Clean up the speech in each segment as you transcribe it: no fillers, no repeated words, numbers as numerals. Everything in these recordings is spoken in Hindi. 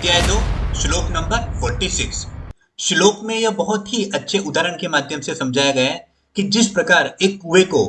अध्याय 2 श्लोक नंबर 46। श्लोक में यह बहुत ही अच्छे उदाहरण के माध्यम से समझाया गया है कि जिस प्रकार एक कुएं को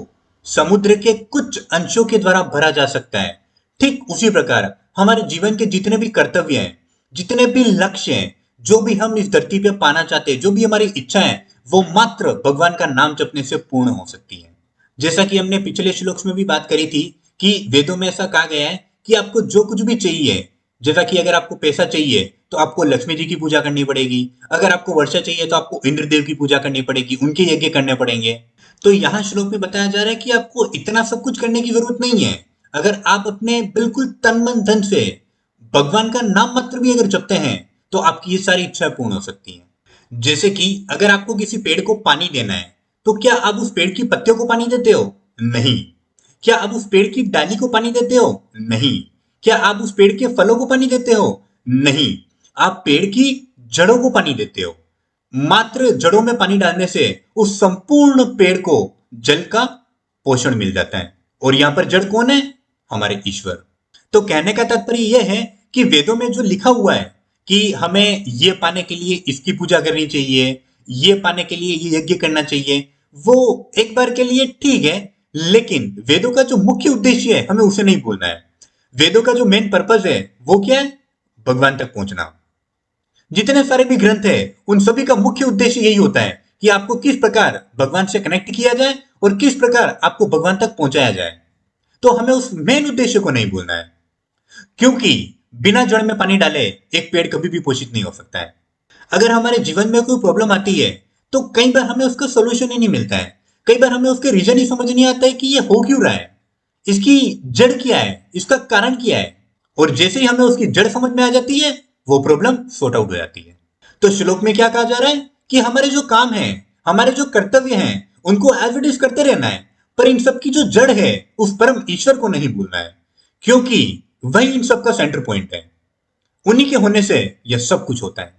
समुद्र के कुछ अंशों के द्वारा भरा जा सकता है, ठीक उसी प्रकार हमारे जीवन के जितने भी कर्तव्य हैं, जितने भी लक्ष्य हैं, जो भी हम इस धरती पे पाना चाहते हैं, जो भी हमारी इच्छा है, वो मात्र भगवान का नाम जपने से पूर्ण हो सकती है। जैसा कि हमने पिछले श्लोक में भी बात करी थी कि वेदों में ऐसा कहा गया है कि आपको जो कुछ भी चाहिए, जैसा कि अगर आपको पैसा चाहिए तो आपको लक्ष्मी जी की पूजा करनी पड़ेगी, अगर आपको वर्षा चाहिए तो आपको इंद्रदेव की पूजा करनी पड़ेगी, उनके यज्ञ करने पड़ेंगे। तो यहाँ श्लोक में बताया जा रहा है कि आपको इतना सब कुछ करने की जरूरत नहीं है। अगर आप अपने बिल्कुल तन मन धन से भगवान का नाम मात्र भी अगर जपते हैं तो आपकी ये सारी इच्छाएं पूर्ण हो सकती हैं। जैसे कि अगर आपको किसी पेड़ को पानी देना है तो क्या आप उस पेड़ की पत्तियों को पानी देते हो? नहीं। क्या आप उस पेड़ की डाली को पानी देते हो? नहीं। क्या आप उस पेड़ के फलों को पानी देते हो? नहीं। आप पेड़ की जड़ों को पानी देते हो। मात्र जड़ों में पानी डालने से उस संपूर्ण पेड़ को जल का पोषण मिल जाता है। और यहां पर जड़ कौन है? हमारे ईश्वर। तो कहने का तात्पर्य यह है कि वेदों में जो लिखा हुआ है कि हमें ये पाने के लिए इसकी पूजा करनी चाहिए, ये पाने के लिए ये यज्ञ करना चाहिए, वो एक बार के लिए ठीक है, लेकिन वेदों का जो मुख्य उद्देश्य है हमें उसे नहीं भूलना है। वेदों का जो मेन पर्पज है वो क्या है? भगवान तक पहुंचना। जितने सारे भी ग्रंथ है उन सभी का मुख्य उद्देश्य यही होता है कि आपको किस प्रकार भगवान से कनेक्ट किया जाए और किस प्रकार आपको भगवान तक पहुंचाया जाए। तो हमें उस मेन उद्देश्य को नहीं भूलना है, क्योंकि बिना जड़ में पानी डाले एक पेड़ कभी भी पोषित नहीं हो सकता है। अगर हमारे जीवन में कोई प्रॉब्लम आती है तो कई बार हमें उसका सोल्यूशन ही नहीं मिलता है। कई बार हमें उसके रीजन ही समझ नहीं आता है कि ये हो क्यों रहा है, इसकी जड़ क्या है, इसका कारण क्या है। और जैसे ही हमें उसकी जड़ समझ में आ जाती है वो प्रॉब्लम सॉर्ट आउट हो जाती है। तो श्लोक में क्या कहा जा रहा है कि हमारे जो काम है, हमारे जो कर्तव्य हैं, उनको एज इट इज करते रहना है, पर इन सब की जो जड़ है उस परम ईश्वर को नहीं भूलना है, क्योंकि वही इन सब का सेंटर पॉइंट है। उन्हीं के होने से यह सब कुछ होता है।